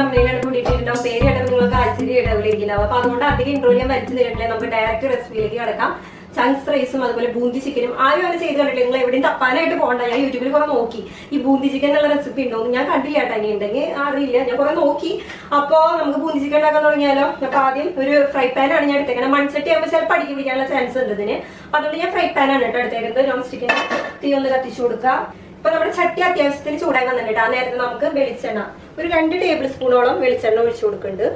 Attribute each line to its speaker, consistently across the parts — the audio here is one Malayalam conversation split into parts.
Speaker 1: തമ്മിലാണ് കൂടിയിട്ടുണ്ടാവും. പേര് കേട്ടപ്പോൾ നിങ്ങൾക്ക് ആശ്ചര്യം ഇടവിലിരിക്കുന്നുണ്ടാവും. അപ്പൊ അതുകൊണ്ട് അധികം ഇൻട്രോ ചെയ്യാൻ വലിച്ചു തരുന്നില്ല. നമുക്ക് ഡയറക്റ്റ് റെസിപ്പിയിലേക്ക് കിടക്കാം. ചങ്ക്സ് റൈസും അതുപോലെ ബൂന്തി ചിക്കനും ആരും അങ്ങനെ ചെയ്ത് കണ്ടിട്ടില്ല. നിങ്ങൾ എവിടെയും തപ്പാനായിട്ട് പോകണ്ട. ഞാൻ യൂട്യൂബിൽ കുറെ നോക്കി ഈ ബൂന്തി ചിക്കൻ എന്നുള്ള റെസിപ്പി ഉണ്ടോ ഞാൻ കണ്ടില്ല കേട്ടോ. ഇനി ഉണ്ടെങ്കിൽ അറിയില്ല. ഞാൻ കുറെ നോക്കി. അപ്പൊ നമുക്ക് ബൂന്തി ചിക്കൻ ഉണ്ടാക്കാൻ തുടങ്ങിയാലോ. അപ്പൊ ആദ്യം ഒരു ഫ്രൈ പാൻ ആണ് ഞാൻ എടുത്തേക്കുന്നത്. മൺചട്ടി ആകുമ്പോൾ ചിലപ്പോൾ അടിക്ക് പിടിക്കാനുള്ള ചാൻസ് ഉണ്ട് ഇതിന്. അപ്പൊ അതുകൊണ്ട് ഞാൻ ഫ്രൈ പാൻ ആണ് കേട്ടോ എടുത്തേക്കുന്നത്. നോൺ സ്റ്റിക്കിന് തീ ഒന്ന് കത്തിച്ചു കൊടുക്കുക. ഇപ്പൊ നമ്മുടെ ചട്ടി അത്യാവശ്യത്തിന് ചൂടായി വന്നിട്ട് ആ നേരത്തെ നമുക്ക് വെളിച്ചെണ്ണ ഒരു 2 ടേബിൾ സ്പൂണോളം വെളിച്ചെണ്ണ ഒഴിച്ചു കൊടുക്കുന്നുണ്ട്.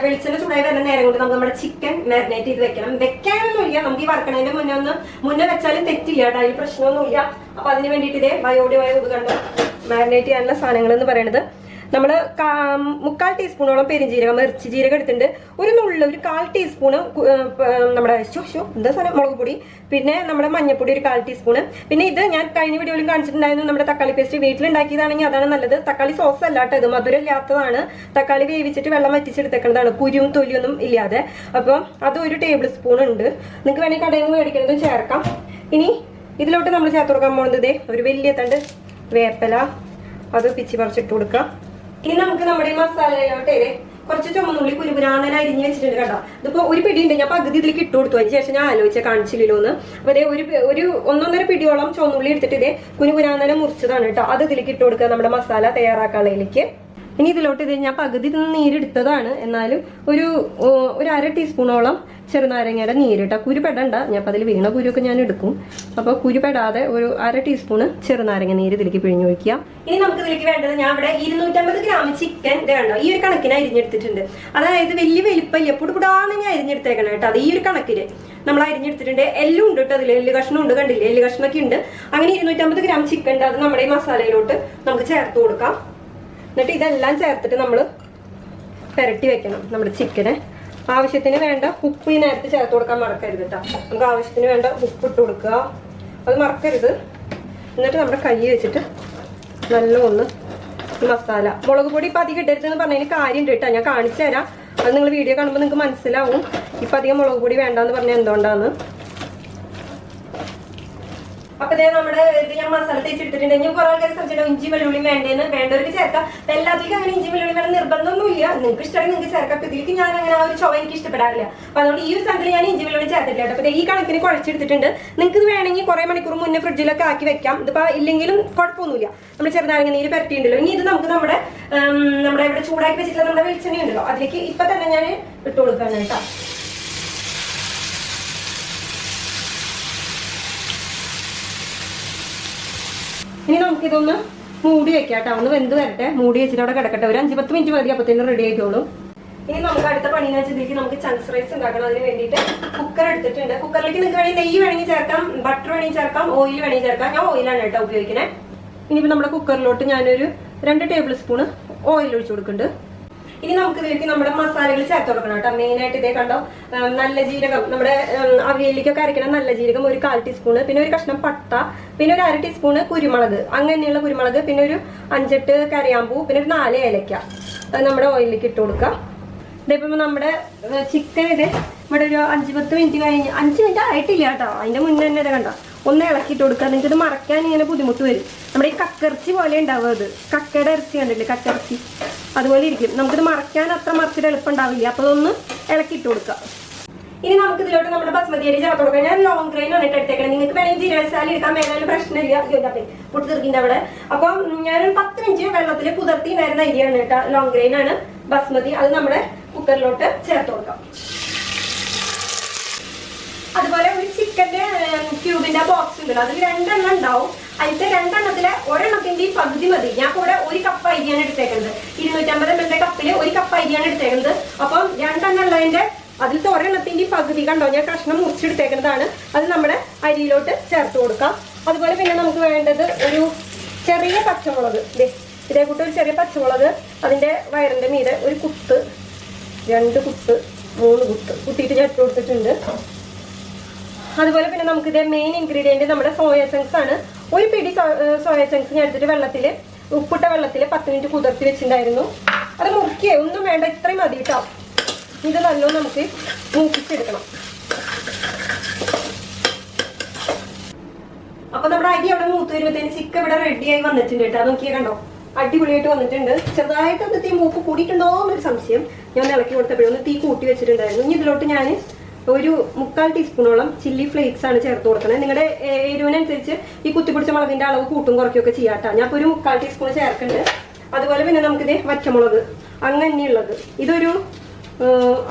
Speaker 1: വെളിച്ചെണ്ണ ചൂടായി വരുന്ന നേരം കൊണ്ട് നമുക്ക് നമ്മുടെ ചിക്കൻ മാരിനേറ്റ് ചെയ്ത് വെക്കണം. വെക്കാനൊന്നുമില്ല. നമുക്ക് ഈ വറക്കണതിന്റെ മുന്നേ വെച്ചാലും തെറ്റില്ല കേട്ടോ. അതിൽ പ്രശ്നമൊന്നുമില്ല. അപ്പൊ അതിന് വേണ്ടിയിട്ട് ഇതേ വയോടി ഇത് കണ്ടോ മാരിനേറ്റ് ചെയ്യാനുള്ള സാധനങ്ങൾ എന്ന് പറയുന്നത് നമ്മള് 3/4 ടീസ്പൂണോളം പെരിഞ്ജീരകം ഇറച്ചി ജീരകം എടുത്തിട്ടുണ്ട്. ഒരു 1/4 ടീസ്പൂണ് നമ്മുടെ എന്താ സാധനം മുളക് പൊടി, പിന്നെ നമ്മുടെ മഞ്ഞപ്പൊടി ഒരു 1/4 ടീസ്പൂണ്. പിന്നെ ഇത് ഞാൻ കഴിഞ്ഞ വീഡിയോയിലും കാണിച്ചിട്ടുണ്ടായിരുന്നു നമ്മുടെ തക്കാളി പേസ്റ്റ്. വീട്ടിലുണ്ടാക്കിയതാണെങ്കിൽ അതാണ് നല്ലത്. തക്കാളി സോസ് അല്ലാട്ടോ ഇത്, മധുരം ഇല്ലാത്തതാണ്. തക്കാളി വേവിച്ചിട്ട് വെള്ളം വറ്റിച്ചെടുത്തേക്കുന്നതാണ്, കുരുവും തൊലിയൊന്നും ഇല്ലാതെ. അപ്പം അത് ഒരു ടേബിൾ സ്പൂൺ ഉണ്ട്. നിങ്ങൾക്ക് വേണമെങ്കിൽ കടയിൽ നിന്ന് മേടിക്കുന്നതും ചേർക്കാം. ഇനി ഇതിലോട്ട് നമ്മൾ ചേർത്ത് കൊടുക്കാൻ പോകുന്നത് ഒരു വലിയ തണ്ട് വേപ്പല, അത് പിച്ചി പറിച്ചിട്ട് കൊടുക്കാം. ഇനി നമുക്ക് നമ്മുടെ മസാലയിലോട്ട് കുറച്ച് ചുമന്നുള്ളി കുരുപുരാന്നൻ അരിഞ്ഞ് വെച്ചിട്ടുണ്ട് കേട്ടോ. ഇതിപ്പോ ഒരു പിടിയുണ്ട്. ഞാൻ പകുതി ഇതിലേക്ക് ഇട്ട് കൊടുത്തു. അതിന് ശേഷം ഞാൻ ആലോചിച്ച കാണിച്ചില്ലല്ലോ എന്ന്. അപ്പൊ അതേ ഒരു 1.5 പിടിയോളം ചുമന്നുള്ളി എടുത്തിട്ട് ഇതേ കുരുപുരാന്നനെ മുറിച്ചതാണ് കേട്ടോ. അത് ഇതിലേക്ക് ഇട്ട് കൊടുക്കുക നമ്മുടെ മസാല തയ്യാറാക്കാനുള്ളതിലേക്ക്. ഇനി ഇതിലോട്ട് ഞാൻ പകുതി നീരെടുത്തതാണ്. എന്നാലും ഒരു 1/2 ടീസ്പൂണോളം ചെറുനാരങ്ങയുടെ നീരിട്ട കുരു പെടണ്ട. ഞാൻ അതിൽ വീണ കുരുവൊക്കെ ഞാൻ എടുക്കും. അപ്പൊ കുരു പെടാതെ ഒരു 1/2 ടീസ്പൂണ് ചെറുനാരങ്ങ നീര് ഇതിലേക്ക് പിഴിഞ്ഞൊഴിക്കുക. ഇനി നമുക്ക് ഇതിലേക്ക് വേണ്ടത് ഞാൻ ഇവിടെ 250 ഗ്രാം ചിക്കൻ വേണ്ട ഈ ഒരു കണക്കിന് അരിഞ്ഞെടുത്തിട്ടുണ്ട്. അതായത് വലിയ വലിപ്പമില്ല, പുടുപുടാന്ന് ഞാൻ അരിഞ്ഞെടുത്തേക്കണം കേട്ടോ. അത് ഈ ഒരു കണക്കിന് നമ്മൾ അരിഞ്ഞെടുത്തിട്ടുണ്ട്. എല്ലാം ഉണ്ട് കേട്ടോ അതിൽ. എല്ല് കഷ്ണം ഉണ്ട്, കണ്ടില്ലേ? എല്ല് കഷ്ണമൊക്കെ ഉണ്ട്. അങ്ങനെ 250 ഗ്രാം ചിക്കൻ ഉണ്ട്. അത് നമ്മുടെ ഈ മസാലയിലോട്ട് നമുക്ക് ചേർത്ത് കൊടുക്കാം. എന്നിട്ട് ഇതെല്ലാം ചേർത്തിട്ട് നമ്മൾ പുരട്ടി വെക്കണം നമ്മുടെ ചിക്കനെ. ആവശ്യത്തിന് വേണ്ട ഉപ്പ് ഈ നേരത്തെ ചേർത്ത് കൊടുക്കാൻ മറക്കരുത് കേട്ടോ. നമുക്ക് ആവശ്യത്തിന് വേണ്ട ഉപ്പ് ഇട്ട് കൊടുക്കുക, അത് മറക്കരുത്. എന്നിട്ട് നമ്മുടെ കൈ വെച്ചിട്ട് നല്ലോണം മസാല മുളക് പൊടി ഇപ്പം അധികം ഇടരുതെന്ന് പറഞ്ഞതിന് കാര്യമുണ്ട് കേട്ടോ. ഞാൻ കാണിച്ചു തരാം. അത് നിങ്ങൾ വീഡിയോ കാണുമ്പോൾ നിങ്ങൾക്ക് മനസ്സിലാവും ഇപ്പം അധികം മുളക് പൊടി വേണ്ടാന്ന് പറഞ്ഞാൽ എന്തുകൊണ്ടാന്ന്. അപ്പൊ ഇതേ നമ്മുടെ ഇത് ഞാൻ മസാല തേച്ചെടുത്തിട്ടുണ്ട്. ഞാൻ കുറെ ആൾക്കാർ സംശയം ഇഞ്ചി വെള്ളുള്ളി വേണ്ടേന്ന്. വേണ്ടവർക്ക് ചേർക്കാം. എല്ലാത്തിലും അങ്ങനെ ഇഞ്ചി വെള്ളുള്ളി വേണം നിർബന്ധമൊന്നുമില്ല. നിങ്ങൾക്ക് ഇഷ്ടമായി നിങ്ങൾക്ക് ചേർക്കാം. ഇതിലേക്ക് ഞാൻ അങ്ങനെ ആ ഒരു ചുവ എനിക്ക് ഇഷ്ടപ്പെടാറില്ല. അപ്പൊ അതുകൊണ്ട് ഈ ഒരു സ്ഥലത്തിൽ ഞാൻ ഇഞ്ചി വെള്ളുള്ളി ചേർത്തിട്ടില്ല. അപ്പൊ ഈ കണക്കിന് കുഴച്ചെടുത്തിട്ടുണ്ട്. നിങ്ങൾക്ക് ഇത് വേണമെങ്കിൽ കുറെ മണിക്കൂർ മുന്നേ ഫ്രിഡ്ജിലൊക്കെ ആക്കി വെക്കാം. ഇതിപ്പോ ഇല്ലെങ്കിലും കുഴപ്പമൊന്നുമില്ല. നമ്മൾ ചെറുനാരങ്ങ നീര് പരട്ടിയുണ്ടല്ലോ. ഇനി ഇത് നമുക്ക് നമ്മുടെ ഇവിടെ ചൂടാക്കി വെച്ചിട്ടുള്ള നമ്മുടെ വെളിച്ചെണ്ണ ഉണ്ടല്ലോ അതിലേക്ക് ഇപ്പൊ തന്നെ ഞാൻ ഇട്ട് കൊടുക്കാണ് കേട്ടോ. ഇനി നമുക്കിതൊന്ന് മൂടി വെക്കാം കേട്ടോ. ഒന്ന് വെന്ത് വരട്ടെ. മൂടി വെച്ചിട്ട് അവിടെ കിടക്കട്ടെ. ഒരു 5-10 മിനിറ്റ് മതി. അപ്പത്തേനും റെഡി ആയിക്കോളും. ഇനി നമുക്ക് അടുത്ത പണിയെന്ന് വെച്ചിട്ട് നമുക്ക് ചങ്ക്സ് റൈസ് ഉണ്ടാക്കണം. അതിന് വേണ്ടിയിട്ട് കുക്കർ എടുത്തിട്ടുണ്ട്. കുക്കറിലേക്ക് നിങ്ങൾക്ക് വേണമെങ്കിൽ നെയ്യ് വേണമെങ്കിൽ ചേർക്കാം, ബട്ടർ വേണമെങ്കിൽ ചേർക്കാം, ഓയിൽ വേണമെങ്കിൽ ചേർക്കാം. ഞാൻ ഓയിലാണ് കേട്ടോ ഉപയോഗിക്കുന്നത്. ഇനിയിപ്പോൾ നമ്മുടെ കുക്കറിലോട്ട് ഞാനൊരു 2 ടേബിൾ സ്പൂണ് ഓയിൽ ഒഴിച്ചു കൊടുക്കുന്നുണ്ട്. ഇനി നമുക്ക് ഇതിലേക്ക് നമ്മുടെ മസാലകൾ ചേർത്ത് കൊടുക്കണം കേട്ടോ. മെയിനായിട്ട് ഇതേ കണ്ടോ നല്ല ജീരകം, നമ്മുടെ അവിയലിലേക്കൊക്കെ അരയ്ക്കണം നല്ല ജീരകം ഒരു 1/4 ടീസ്പൂണ്, പിന്നെ ഒരു കഷ്ണം പട്ട, പിന്നെ ഒരു 1/2 ടീസ്പൂണ് കുരുമുളക്, അങ്ങനെയുള്ള കുരുമുളക്, പിന്നെ ഒരു 5-8 കറിയാമ്പൂ, പിന്നെ ഒരു 4 ഏലക്ക. അത് നമ്മുടെ ഓയിലിലേക്ക് ഇട്ട് കൊടുക്കാം. ഇതിപ്പോ നമ്മുടെ ചിക്കൻ ഇവിടെ ഒരു 5-10 മിനിറ്റ് കഴിഞ്ഞ് 5 മിനിറ്റ് ആയിട്ടില്ല കേട്ടോ. അതിന്റെ മുന്നേ തന്നെ കണ്ടോ ഒന്ന് ഇളക്കിയിട്ട് കൊടുക്കുക. നിങ്ങൾക്ക് ഇത് മറക്കാൻ ഇങ്ങനെ ബുദ്ധിമുട്ട് വരും. നമ്മുടെ ഈ കക്കിറച്ചി പോലെ ഉണ്ടാവും. അത് കക്കയുടെ ഇറച്ചി കണ്ടില്ലേ, കക്കിറച്ചി അതുപോലെ ഇരിക്കും. നമുക്കിത് മറക്കാൻ അത്ര മറിച്ചിട്ട് എളുപ്പം ഉണ്ടാവില്ല. അപ്പൊ അതൊന്ന് ഇളക്കിയിട്ട് കൊടുക്കുക. ഇനി നമുക്ക് ഇതിലോട്ട് നമ്മുടെ ബസുമതി അരി ചേർത്ത് കൊടുക്കാം. ഞാൻ ലോങ് ഗ്രെയിൻ ആണ് എടുത്തേക്കണം. നിങ്ങൾക്ക് വേണമെങ്കിൽ ജീരകശാല എടുക്കാൻ മേലാലും പ്രശ്നമില്ല. പൊട്ടി തീർക്കിന്റെ അവിടെ. അപ്പം ഞാനൊരു 10 മിനിറ്റ് വെള്ളത്തിൽ കുതിർത്തി വരുന്ന അരിയാണ് കേട്ടോ. ലോങ് ഗ്രെയിൻ ആണ് ബസുമതി. അത് നമ്മുടെ കുക്കറിലോട്ട് ചേർത്ത് കൊടുക്കാം. അതുപോലെ ഒരു ചിക്കന്റെ ക്യൂബിന്റെ ബോക്സ് ഉണ്ടല്ലോ, അതിൽ 2 എണ്ണം ഉണ്ടാവും. അതിലത്തെ 2 എണ്ണത്തിലെ ഒരെണ്ണത്തിന്റെ പകുതി മതി. ഞാൻ കൂടെ 1 കപ്പ് അരിയാണ് എടുത്തേക്കുന്നത്. 250 ml കപ്പില് 1 കപ്പ് അരിയാണ് എടുത്തേക്കുന്നത്. അപ്പം 2 എണ്ണം ഉള്ളതിന്റെ അതിലത്തെ ഒരെണ്ണത്തിന്റെ പകുതി കണ്ടോ ഞാൻ കഷ്ണം മുറിച്ചെടുത്തേക്കുന്നതാണ്. അത് നമ്മുടെ അരിയിലോട്ട് ചേർത്ത് കൊടുക്കാം. അതുപോലെ പിന്നെ നമുക്ക് വേണ്ടത് ഒരു ചെറിയ പച്ചമുളക്. ഇതേ കൂട്ട് ഒരു ചെറിയ പച്ചമുളക് അതിന്റെ വയറിന്റെ മീതെ ഒരു കുത്ത്, 2 കുത്ത്, 3 കുത്ത് കുത്തിയിട്ട് ചേർത്ത് കൊടുത്തിട്ടുണ്ട്. അതുപോലെ പിന്നെ നമുക്ക് ഇതേ മെയിൻ ഇൻഗ്രീഡിയന്റ് നമ്മുടെ സോയ ചങ്ക്സ് ആണ്. ഒരു പിടി സോയ ചങ്ക്സ് ഞാൻ എടുത്തിട്ട് വെള്ളത്തില് ഉപ്പിട്ട വെള്ളത്തിൽ 10 മിനിറ്റ് കുതിർത്തി വെച്ചിട്ടുണ്ടായിരുന്നു. അത് മുറിക്കുക ഒന്നും വേണ്ട, ഇത്രയും മതി കേട്ടോ. ഇത് നല്ലോണം നമുക്ക് മൂപ്പിച്ചെടുക്കണം. അപ്പൊ നമ്മുടെ അരി അവിടെ മൂത്ത് വരുമ്പോഴത്തേന് ചിക്കൻ ഇവിടെ റെഡി ആയി വന്നിട്ടുണ്ട് കേട്ടോ. നോക്കിയേ കണ്ടോ, അടിപൊളിയായിട്ട് വന്നിട്ടുണ്ട്. ചെറുതായിട്ടൊന്ന് തീ മൂപ്പ് കൂടിയിട്ടുണ്ടോ എന്നൊരു സംശയം. ഞാൻ ഇളക്കി കൊടുത്തപ്പോഴൊന്ന് തീ കൂട്ടി വെച്ചിട്ടുണ്ടായിരുന്നു. ഇനി ഇതിലോട്ട് ഞാൻ ഒരു 3/4 ടീസ്പൂണോളം ചില്ലി ഫ്ലേക്സ് ആണ് ചേർത്ത് കൊടുക്കുന്നത്. നിങ്ങളുടെ എരിവിനനുസരിച്ച് ഈ കുത്തിപ്പിടിച്ച മുളകിന്റെ അളവ് കൂട്ടും കുറയ്ക്കുകയൊക്കെ ചെയ്യാട്ടോ. ഞാൻ ഇപ്പോൾ ഒരു 3/4 ടീസ്പൂൺ ചേർക്കുന്നുണ്ട്. അതുപോലെ പിന്നെ നമുക്കിത് പച്ചമുളക് അങ്ങനെയുള്ളത് ഇതൊരു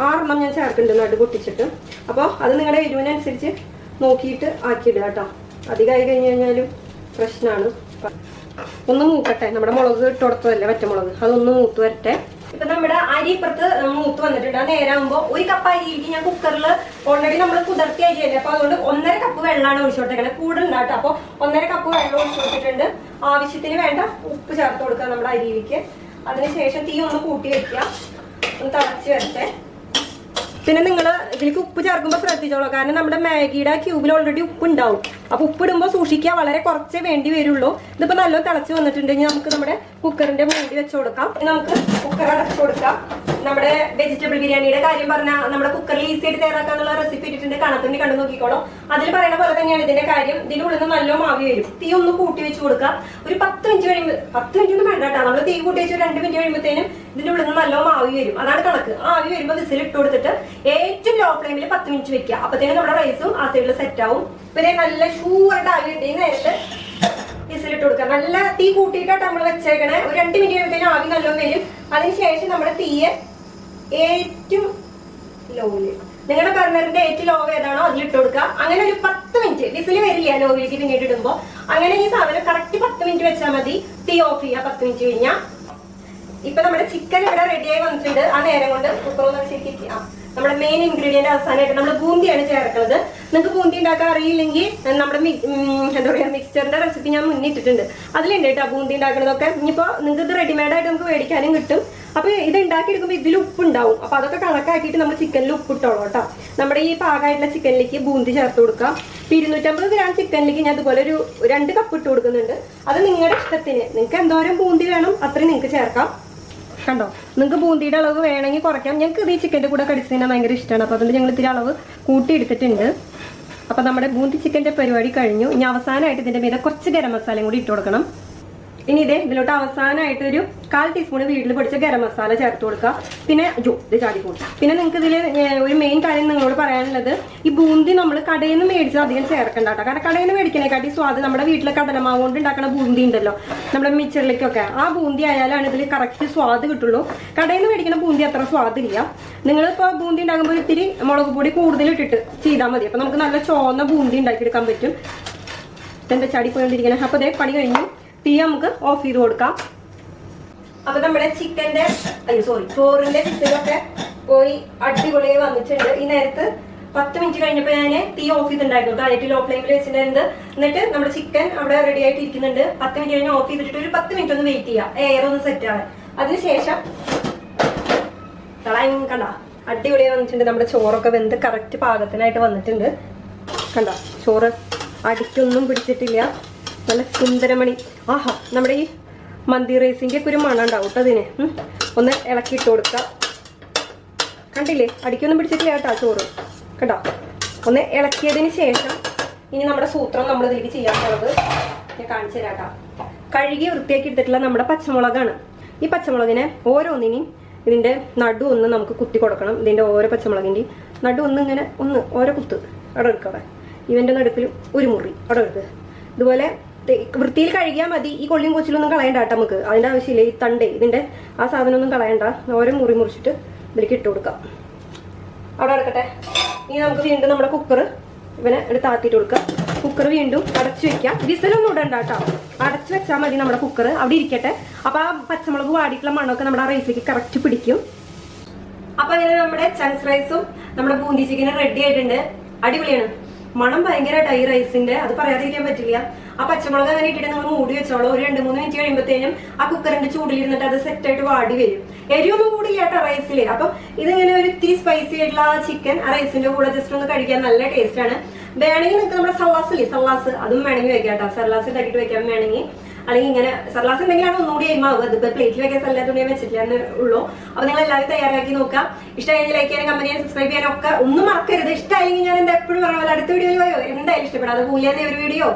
Speaker 1: 6 ഞാൻ ചേർക്കുന്നുണ്ട് നടു പൊട്ടിച്ചിട്ട്. അപ്പോൾ അത് നിങ്ങളുടെ എരിവിനനുസരിച്ച് നോക്കിയിട്ട് ആക്കിയിടുക കേട്ടോ. അധികമായി കഴിഞ്ഞ് കഴിഞ്ഞാലും പ്രശ്നമാണ്. ഒന്ന് മൂക്കട്ടെ, നമ്മുടെ മുളക് ഇട്ട് കൊടുത്തതല്ലേ പച്ചമുളക്, അതൊന്ന് മൂത്ത് വരട്ടെ. ഇപ്പൊ നമ്മുടെ അരി ഇപ്പുറത്ത് മൂത്ത് വന്നിട്ടുണ്ട്. അത് നേരാകുമ്പോൾ 1 കപ്പ് അരിക്ക് ഞാൻ കുക്കറിൽ ഓൾറെഡി നമ്മൾ കുതിർത്തി അരിയല്ലേ, അപ്പൊ അതുകൊണ്ട് 1.5 കപ്പ് വെള്ളമാണ് ഒഴിച്ചു കൊടുത്തേക്കുന്നത്. കൂടുതലുണ്ടാട്ടോ. അപ്പൊ 1.5 കപ്പ് വെള്ളം ഒഴിച്ചു കൊടുത്തിട്ടുണ്ട്. ആവശ്യത്തിന് വേണ്ട ഉപ്പ് ചേർത്ത് കൊടുക്കുക നമ്മുടെ അരിയിലേക്ക്. അതിനുശേഷം തീ ഒന്ന് കൂട്ടി വെക്കുക, ഒന്ന് തിളച്ച് വരട്ടെ. പിന്നെ നിങ്ങൾ ഇതിലേക്ക് ഉപ്പ് ചേർക്കുമ്പോൾ ശ്രദ്ധിച്ചോളൂ, കാരണം നമ്മുടെ മാഗിയുടെ ക്യൂബിൽ ഓൾറെഡി ഉപ്പ് ഉണ്ടാവും. അപ്പൊ ഉപ്പിടുമ്പോൾ സൂക്ഷിക്കുക, വളരെ കുറച്ചേ വേണ്ടി വരുള്ളൂ. ഇതിപ്പോ നല്ലോണം തിളച്ച് വന്നിട്ടുണ്ടെങ്കിൽ നമുക്ക് നമ്മുടെ കുക്കറിന്റെ മൂടി വെച്ച് കൊടുക്കാം. നമുക്ക് കുക്കർ അടച്ചു കൊടുക്കാം. നമ്മുടെ വെജിറ്റബിൾ ബിരിയാണിയുടെ കാര്യം പറഞ്ഞാൽ നമ്മുടെ കുക്കറിൽ ഈസി ആയിട്ട് തയ്യാറാക്കാന്നുള്ള റെസിപ്പി ഇട്ടിട്ടുണ്ട്, കണക്കുണ്ടി കണ്ടു നോക്കിക്കോളൂ. അതിൽ പറയുന്ന പോലെ തന്നെയാണ് ഇതിന്റെ കാര്യം. ഇതിന്റെ ഉള്ളിൽ നിന്ന് നല്ലോണം ആവി വരും. തീ ഒന്ന് കൂട്ടി വെച്ച് കൊടുക്കാം. ഒരു 10 മിനിറ്റ് കഴിയുമ്പോൾ, 10 മിനിറ്റ് ഒന്നും വേണ്ട കേട്ടോ, നമ്മൾ തീ കൂട്ടി വെച്ച് 2 മിനിറ്റ് കഴിയുമ്പോഴത്തേനും ഇതിന്റെ ഉള്ളിൽ നിന്ന് നല്ലോണം ആവി വരും. അതാണ് കണക്ക്. ആവി വരുമ്പോൾ വിസിൽ ഇട്ട് കൊടുത്തിട്ട് ഏറ്റവും ലോ ഫ്ലെയിമിൽ 10 മിനിറ്റ് വെക്കുക. അപ്പത്തേനും നമ്മുടെ റൈസും ആ സൈഡിൽ സെറ്റ് ആവും. പിന്നെ നല്ല ഷൂറായിട്ട് ആവി കിട്ടിയ നേരത്ത് വിസിലിട്ട് കൊടുക്കുക. നല്ല തീ കൂട്ടിയിട്ടാണ് നമ്മൾ വെച്ചേക്കണേ. ഒരു 2 മിനിറ്റ് കഴിയുമ്പോഴത്തേനും ആവി നല്ലോണം വരും. അതിനുശേഷം നമ്മുടെ തീയെ ഏറ്റവും ലോയില്, നിങ്ങളുടെ ബർണറിന്റെ ഏറ്റവും ലോ ഏതാണോ അതിലിട്ട് കൊടുക്കുക. അങ്ങനെ ഒരു 10 മിനിറ്റ് വിസിൽ വരില്ല ലോയിലേക്ക് പിന്നീട് ഇടുമ്പോ. അങ്ങനെ ഈ സാധനം കറക്റ്റ് 10 മിനിറ്റ് വെച്ചാൽ മതി. തീ ഓഫ് ചെയ്യുക 10 മിനിറ്റ് കഴിഞ്ഞാൽ. ഇപ്പൊ നമ്മുടെ ചിക്കൻ ഇവിടെ റെഡിയായി വന്നിട്ടുണ്ട്. ആ നേരം കൊണ്ട് കുക്കറൊന്നും ശരിക്കും നമ്മുടെ മെയിൻ ഇൻഗ്രീഡിയന്റ് അവസാനമായിട്ട് നമ്മൾ ബൂന്തിയാണ് ചേർക്കുന്നത്. നിങ്ങൾക്ക് ബൂന്തി ഉണ്ടാക്കാൻ അറിയില്ലെങ്കിൽ നമ്മുടെ എന്താ പറയുക മിക്സ്ചറിന്റെ റെസിപ്പി ഞാൻ മുന്നിട്ടിട്ടുണ്ട്. അതിലുണ്ട് കേട്ടോ ബൂന്തി ഉണ്ടാക്കുന്നതൊക്കെ. ഇനിയിപ്പോൾ നിങ്ങൾക്ക് ഇത് റെഡിമെയ്ഡ് ആയിട്ട് നമുക്ക് മേടിക്കാനും കിട്ടും. അപ്പൊ ഇത് ഉണ്ടാക്കിയെടുക്കുമ്പോൾ ഇതിൽ ഉപ്പുണ്ടാവും. അപ്പൊ അതൊക്കെ കണക്കാക്കിയിട്ട് നമ്മൾ ചിക്കനിൽ ഉപ്പിട്ടോളൂ കേട്ടോ. നമ്മുടെ ഈ പാകമായിട്ടുള്ള ചിക്കനിലേക്ക് ബൂന്തി ചേർത്ത് കൊടുക്കാം. 250 ഗ്രാം ചിക്കനിലേക്ക് ഞാൻ അതുപോലെ ഒരു 2 കപ്പ് ഇട്ട് കൊടുക്കുന്നുണ്ട്. അത് നിങ്ങളുടെ ഇഷ്ടത്തിന്, നിങ്ങൾക്ക് എന്തോരം ബൂന്തി വേണം അത്രയും നിങ്ങൾക്ക് ചേർക്കാം. കണ്ടോ, നിങ്ങൾക്ക് ബൂന്തിയുടെ അളവ് വേണമെങ്കിൽ കുറയ്ക്കാം. ഞങ്ങൾക്ക് ഇത് ഈ ചിക്കൻ്റെ കൂടെ കടിച്ച് തിന്നാൻ ഭയങ്കര ഇഷ്ടമാണ്. അപ്പോൾ അതുകൊണ്ട് ഞങ്ങൾ ഇത്തിരി അളവ് കൂട്ടിയെടുത്തിട്ടുണ്ട്. അപ്പോൾ നമ്മുടെ ബൂന്തി ചിക്കൻ്റെ പരിപാടി കഴിഞ്ഞു. ഇനി അവസാനമായിട്ട് ഇതിൻ്റെ മീതെ കുറച്ച് ഗരം മസാലയും കൂടി ഇട്ട് കൊടുക്കണം. ഇനി ഇതിലോട്ട് അവസാനമായിട്ട് ഒരു 1/4 ടീസ്പൂൺ വീട്ടിൽ പൊടിച്ച ഗരം മസാല ചേർത്ത് കൊടുക്കുക. പിന്നെ ഇത് ചാടിക്കൂടും. പിന്നെ നിങ്ങൾക്ക് ഇതിൽ ഒരു മെയിൻ കാര്യം നിങ്ങളോട് പറയാനുള്ളത്, ഈ ബൂന്തി നമ്മൾ കടയിൽ നിന്ന് മേടിച്ചാൽ അധികം ചേർക്കണ്ട കേട്ടോ. കാരണം കടയിൽ നിന്ന് മേടിക്കണേക്കാട്ടി സ്വാദ് നമ്മുടെ വീട്ടിലെ കടലമാവ് കൊണ്ട് ഉണ്ടാക്കുന്ന ബൂന്തി ഉണ്ടല്ലോ, നമ്മുടെ മിച്ചറിലേക്കൊക്കെ, ആ ബൂന്തി ആയാലാണ് ഇതിൽ കറക്റ്റ് സ്വാദ് കിട്ടുള്ളൂ. കടയിൽ നിന്ന് മേടിക്കുന്ന ബൂന്തി അത്ര സ്വാദില്ല. നിങ്ങളിപ്പോൾ ബൂന്തി ഉണ്ടാകുമ്പോൾ ഇത്തിരി മുളക് പൊടി കൂടുതൽ ഇട്ടിട്ട് ചെയ്താൽ മതി. അപ്പം നമുക്ക് നല്ല ചോന്ന ബൂന്തി ഉണ്ടാക്കിയെടുക്കാൻ പറ്റും. ഇതെന്താ ചാടി പോയോണ്ടിരിക്കണേ. അപ്പോൾ അതേ പണി കഴിഞ്ഞു. തീ നമുക്ക് ഓഫ് ചെയ്ത് കൊടുക്കാം. അപ്പൊ നമ്മുടെ ചിക്കന്റെ ചോറിന്റെ വിസിലൊക്കെ പോയി അടിപൊളിയായി വന്നിട്ടുണ്ട്. ഈ നേരത്ത് 10 മിനിറ്റ് കഴിഞ്ഞപ്പോൾ ഞാൻ തീ ഓഫ് ചെയ്തിട്ടുണ്ടായിരുന്നു. താഴേക്ക് ലോ ഫ്ലെയിമിൽ വെച്ചിട്ടുണ്ടായിരുന്നത്. എന്നിട്ട് നമ്മുടെ ചിക്കൻ അവിടെ റെഡി ആയിട്ട് ഇരിക്കുന്നുണ്ട്. 10 മിനിറ്റ് കഴിഞ്ഞ് ഓഫ് ചെയ്തിട്ട് ഒരു 10 മിനിറ്റ് ഒന്ന് വെയിറ്റ് ചെയ്യാം, എയർ ഒന്ന് സെറ്റ് ആണ്. അതിനുശേഷം കണ്ട അടിപൊളിയായി വന്നിട്ടുണ്ട്. നമ്മുടെ ചോറൊക്കെ വെന്ത് കറക്റ്റ് പാകത്തിനായിട്ട് വന്നിട്ടുണ്ട്. കണ്ട ചോറ് അടിക്കൊന്നും പിടിച്ചിട്ടില്ല. നല്ല സുന്ദരമണി. ആഹാ, നമ്മുടെ ഈ മന്തി റൈസിന്റെ ഒക്കെ ഒരു മണം ഉണ്ടാവും കേട്ടോ. അതിന് ഒന്ന് ഇളക്കിയിട്ട് കൊടുക്കുക. കണ്ടില്ലേ, അടിക്കൊന്നും പിടിച്ചിട്ടില്ല കേട്ടോ ചോറ്. കേട്ടോ, ഒന്ന് ഇളക്കിയതിന് ശേഷം ഇനി നമ്മുടെ സൂത്രം നമ്മൾ ഇതിലേക്ക് ചെയ്യാനുള്ളത് ഞാൻ കാണിച്ചു തരാം കേട്ടോ. കഴുകി വൃത്തിയാക്കി എടുത്തിട്ടുള്ള നമ്മുടെ പച്ചമുളകാണ്. ഈ പച്ചമുളകിനെ ഓരോന്നിനെയും ഇതിന്റെ നടു ഒന്ന് നമുക്ക് കുത്തി കൊടുക്കണം. ഇതിന്റെ ഓരോ പച്ചമുളകിന്റെ നടു ഒന്ന് ഇങ്ങനെ ഒന്ന് ഓരോ കുത്ത് അവിടെ എടുക്കുക. അവിടെ ഇവന്റെ നടുക്കിൽ ഒരു മുറി അവിടെ എടുക്കുക. ഇതുപോലെ വൃത്തിയിൽ കഴുകിയാൽ മതി. ഈ കൊള്ളിയും കൊച്ചിലൊന്നും കളയണ്ട കേട്ടോ. നമുക്ക് അതിന്റെ ആവശ്യമില്ല. ഈ തണ്ടേ ഇതിന്റെ ആ സാധനം ഒന്നും കളയണ്ട. ഓരോ മുറി മുറിച്ചിട്ട് ഇതിലേക്ക് ഇട്ട് കൊടുക്കാം. അവിടെ എടുക്കട്ടെ. ഇനി നമുക്ക് വീണ്ടും നമ്മുടെ കുക്കർ ഇവനെ എടുത്ത് ആക്കിയിട്ട് കൊടുക്കാം. കുക്കർ വീണ്ടും അടച്ചു വെക്കാം. വിസിലൊന്നും ഇടണ്ട കേട്ടോ, അടച്ചു വെച്ചാൽ മതി നമ്മുടെ കുക്കർ. അവിടെ ഇരിക്കട്ടെ. അപ്പൊ ആ പച്ചമുളക് വാടിയിട്ടുള്ള മണ്ണൊക്കെ നമ്മുടെ ആ റൈസിലേക്ക് കറക്റ്റ് പിടിക്കും. അപ്പൊ അങ്ങനെ നമ്മുടെ ചങ്ക്സ് റൈസും നമ്മുടെ ബൂന്തി ചിക്കനും റെഡി ആയിട്ടുണ്ട്. അടിപൊളിയാണ്. മണം ഭയങ്കരമായിട്ടാണ് ഈ റൈസിന്റെ, അത് പറയാതിരിക്കാൻ പറ്റില്ല. ആ പച്ചമുളക് അങ്ങനെ ഇട്ടിട്ട് നമ്മൾ മൂടി വെച്ചോളൂ. ഒരു 2-3 മിനിറ്റ് കഴിയുമ്പോഴത്തേനും ആ കുക്കറിന്റെ ചൂടിലിരുന്നിട്ട് അത് സെറ്റ് ആയിട്ട് വാടി വരും. എരിവൊന്നും കൂടില്ല കേട്ടോ റൈസില്. അപ്പം ഇതിങ്ങനെ ഒരു ഇത്തിരി സ്പൈസി ആയിട്ടുള്ള ആ ചിക്കൻ ആ റൈസിന്റെ കൂടെ ജസ്റ്റ് ഒന്ന് കഴിക്കാൻ നല്ല ടേസ്റ്റ് ആണ്. വേണമെങ്കിൽ നിങ്ങൾക്ക് നമ്മുടെ സലാസ് അതും വേണമെങ്കിൽ വെക്കാം കേട്ടോ. സലാസ് ഉണ്ടാക്കിയിട്ട് വെക്കാൻ വേണമെങ്കിൽ. അല്ലെങ്കിൽ ഇങ്ങനെ സലാസ് ഉണ്ടെങ്കിലാണ് ഒന്നുകൂടി അയിമാവുക. അതിപ്പോ പ്ലേറ്റിൽ വെക്കാൻ സലാഡ് ഞാൻ വെച്ചിട്ടില്ല ഉള്ളൂ. അപ്പൊ നിങ്ങൾ എല്ലാവരും തയ്യാറാക്കി നോക്കാം. ഇഷ്ടമായെങ്കിൽ ലൈക്ക് ചെയ്യാനും കമന്റ് ചെയ്യാനും സബ്സ്ക്രൈബ് ചെയ്യാനും ഒക്കെ ഒന്നും മറക്കരുത്. ഇഷ്ടമായെങ്കിൽ ഞാൻ എന്താ എപ്പോഴും പറയാമല്ലോ, അടുത്ത വീഡിയോയിൽ പോയോ എന്തായാലും ഇഷ്ടപ്പെടാതെ പോലെയാണ് ഒരു വീഡിയോ